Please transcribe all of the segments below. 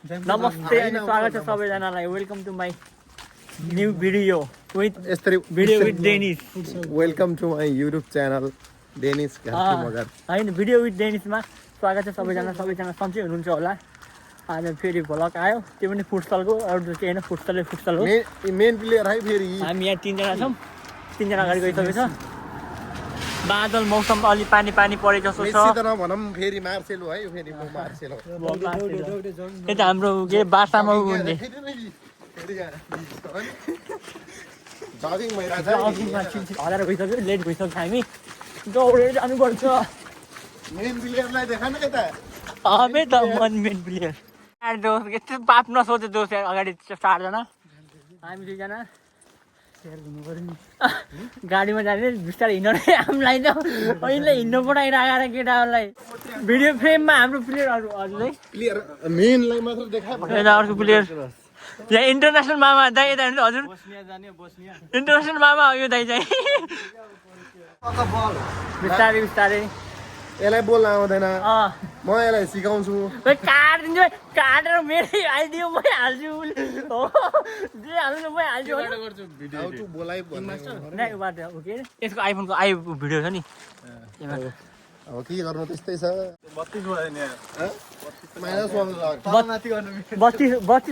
नमस्ते अनि स्वागत छ सबैजनालाई welcome to my new video with Dennis welcome to my YouTube channel Dennis Magar होइन भिडियो विथ डेनिसमा स्वागत छ सबैजना सन्चै हुनुहुन्छ होला आज फेरि भ्लग आयो त्यो पनि फुटसलको अरू चाहिँ होइन फुटसल हो मेन प्लेयर है फेरि हामी यहाँ तिनजना छौँ तिनजना अगाडि गइसकेको छ बादल मौसम अलि पानी परे जस्तो छ भनौँ फेरि मार्सेलो है फेरि मार्सेलो यता हाम्रो के बार्सामा हुने हराएर गइसक्यो लेट भइसक्यो हामी दौडेर जानुपर्छ मेन प्लेयरलाई देखा न यता हमें त मेन प्लेयर दोस्त यस्तो बात नसोचे दोस्त अगाडि 4 जना हामी 2 जना गाडीमा जाने बिस्तारै हिँड्नु हामीलाई त अहिले हिँड्नु पठाइरहेको केटाहरूलाई भिडियो फ्रेममा हाम्रो प्लेयरहरू हजुर प्लेयर मेनलाई मात्र देखाए अर्को प्लेयर यहाँ इन्टरनेसनल मामा दाइ यता हजुर इन्टरनेसनल मामा हो यो दाइ चाहिँ बिस्तारै यसलाई बोल्न आउँदैन म यसलाई सिकाउँछु काटिदिन्छु काटेर मेरै हालिदियो मै हाल्छु हो जे हाल्नु मै हाल्छु यसको आइफोनको भिडियो छ नि अब के गर्नु त्यस्तै छ 32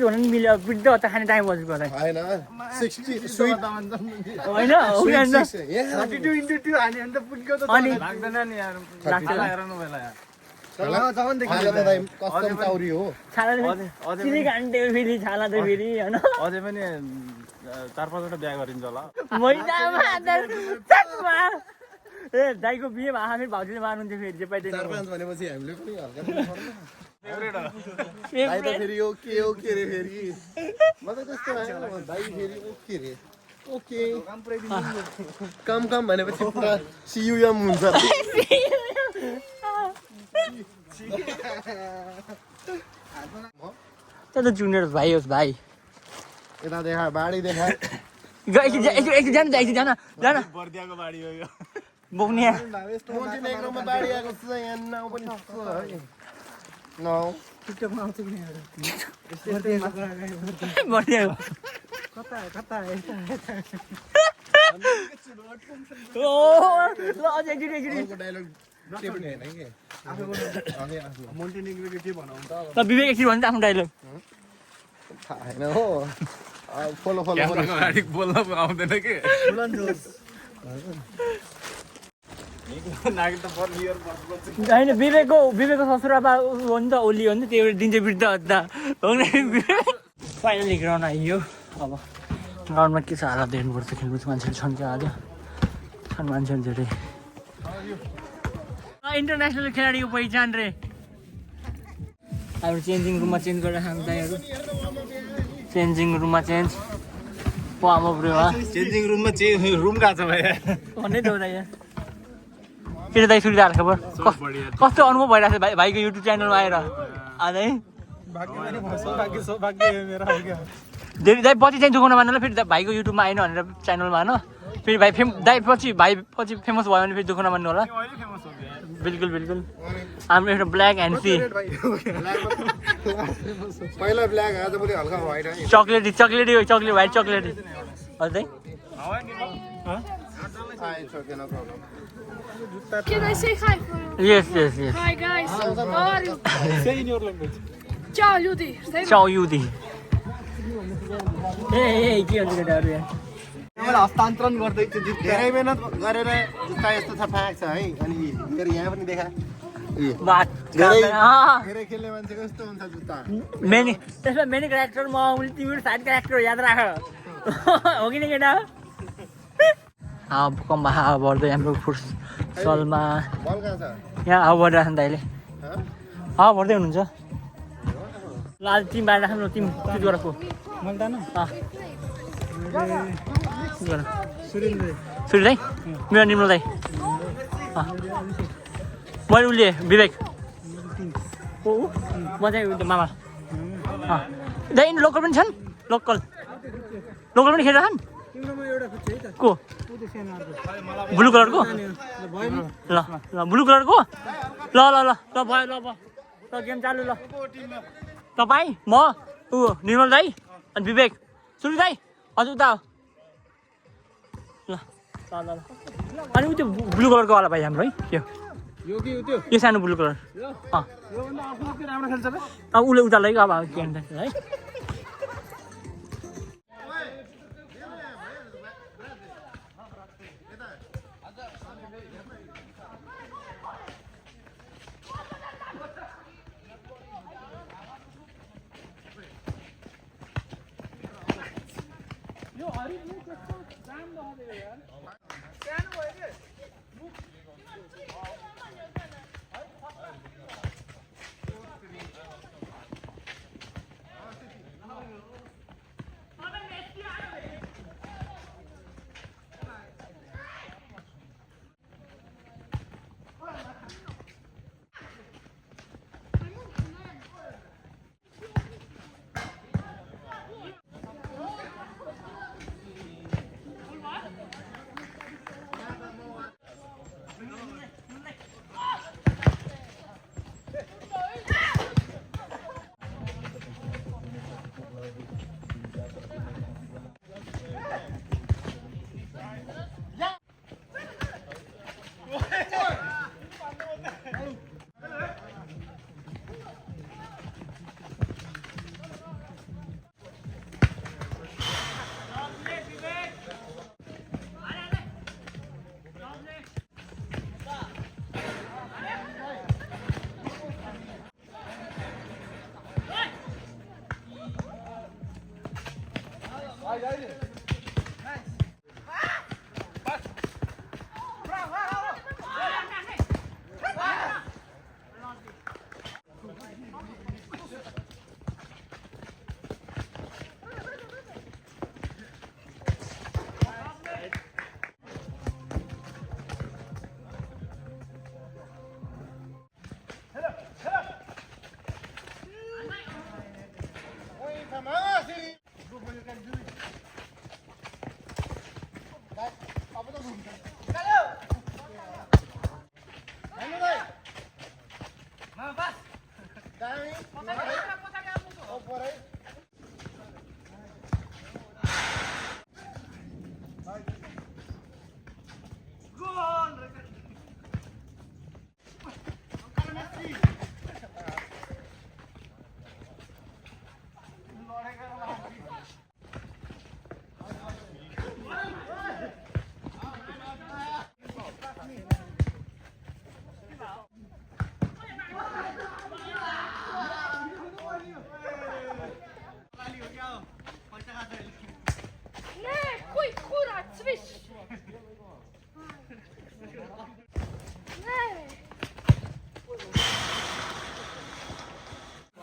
भन्नु नि मिल्यो वृद्ध त खाने टाइम बजेको होला हैन 60 स्वीट होइन अनि कस्टम चाउरी हो चिनी घान्टे फेरि छाला त फेरि होइन अझै पनि 4-5 वटा बिहा गरिन्छ होला ए दाइको बिहे भए हामी भाउजूले मार्नुहुन्थ्यो फेरि जे पाइदिनु 4-5 भनेपछि हामीले पनि हल्का दाइ त फेरि ओके रे फेरि म त त्यस्तो दाइ फेरि ओके रे ओके काम भनेपछि पुरा सियुएम हुन्छ त्यो त जुनियर भाइ होस् भाइ यता देखा बाडी देखा एकजना बर्दियाको बाडी हो यो बोक्ने मोन्टेनेग्रोमा बाडी आएको छ यहाँ नाउ पनि नाउ टिकटकमा आउँछ कि विवेक एकछिन भन्छ आफ्नो डाइलग थाहा छैन हो फलो बोल्न आउँदैन कि होइन विवेकको ससुराबा हो नि त ओली हो नि त त्यो दिन्छ वृद्ध हत्ता हो नि फाइनली ग्राउन्ड आइयो अब ग्राउन्डमा के छ हालत हेर्नुपर्छ खेलकुद मान्छेहरू छन् क्या आज छन् मान्छेहरू धेरै इन्टरनेसनल खेलाडीको पहिचान रे हाम्रो चेन्जिङ रुममा चेन्ज गरेर हामी दाइहरू चेन्जिङ रुममा चेन्ज आमा बुढोमा चेन्जिङ रुममा रुम गएको छ भाइ भन्नै त हो दाइ के दाइ सुनिरहेको खबर कस्तो अनुभव भइरहेको छ भाइको युट्युब च्यानलमा आएर आज है धेरै दाइ पछि चाहिँ दुखाउन मान्नु फेरि भाइको युट्युबमा आएन भनेर च्यानलमा होइन फेरि भाइ पछि फेमस भयो भने फेरि दुखाउन मान्नु होला बिल्कुल हाम्रो एउटा ब्ल्याक एन्ड सी पहिला ब्ल्याक आज पनि हल्का व्हाइट है चकलेटी व्हाइट चकलेटी हजुर दाइ Can I say hi? Yes. Hi guys, how are you? Say in your language. Ciao Yudi. Ciao Yudi. Hey, के हुन्छ केटाहरु यहाँ मैले हस्तान्तरण गर्दैछु धेरै मेहनत गरेर जुत्ता यस्तो छ फ्याक छ है अनि फेरि यहाँ पनि देखा धेरै खेल्ने मान्छेको यस्तो हुन्छ जुत्ता त्यसमा मेन क्यारेक्टर म तिमीहरू साइड क्यारेक्टर याद राख हो कि केटा भूकम्प हावा बढ्दै हाम्रो फुटसलमा यहाँ हावा बढिरहेको छ नि दाइले हावा बढ्दै हुनुहुन्छ ल आज टिम बाहिर राख्नु टिम चुज गरेको सूर्य दाइ मेरो निम्नो दाइ मैले उसले विवेक म चाहिँ मामा दाइ लोकल पनि छन् लोकल पनि खेलिरहेछन् को ब्लू कलरको ल ब्लू कलरको ल भयो ल गेम चालु ल तपाईँ म ऊ निर्मल दाई अनि विवेक सुरु दाई हजुर उता ल ल ल अनि ऊ त्यो ब्लू कलरको वाला भाइ हाम्रो है त्यो यो सानो ब्लू कलर उसले उता लैको अब के भन्छ है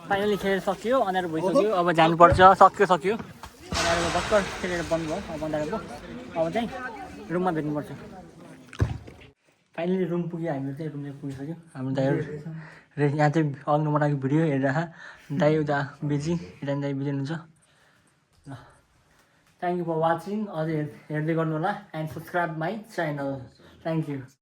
फाइनली खेल सक्यो अँध्यारो भइसक्यो अब जानुपर्छ सक्यो अँध्यारोको भर्खर खेलेर बन्द भयो अब अँध्यारोको अब चाहिँ रुममा भेट्नुपर्छ फाइनली रुम पुग्यो हामीहरू चाहिँ रुम चाहिँ पुगिसक्यो हाम्रो दाइहरू यहाँ चाहिँ अग्लो बनाएको भिडियो हेरेर दाइ उता बिजी दाइ बिजी हुनुहुन्छ ल थ्याङ्क यू फर वाचिङ अझै हेर्दै गर्नु होला and subscribe my channel thank you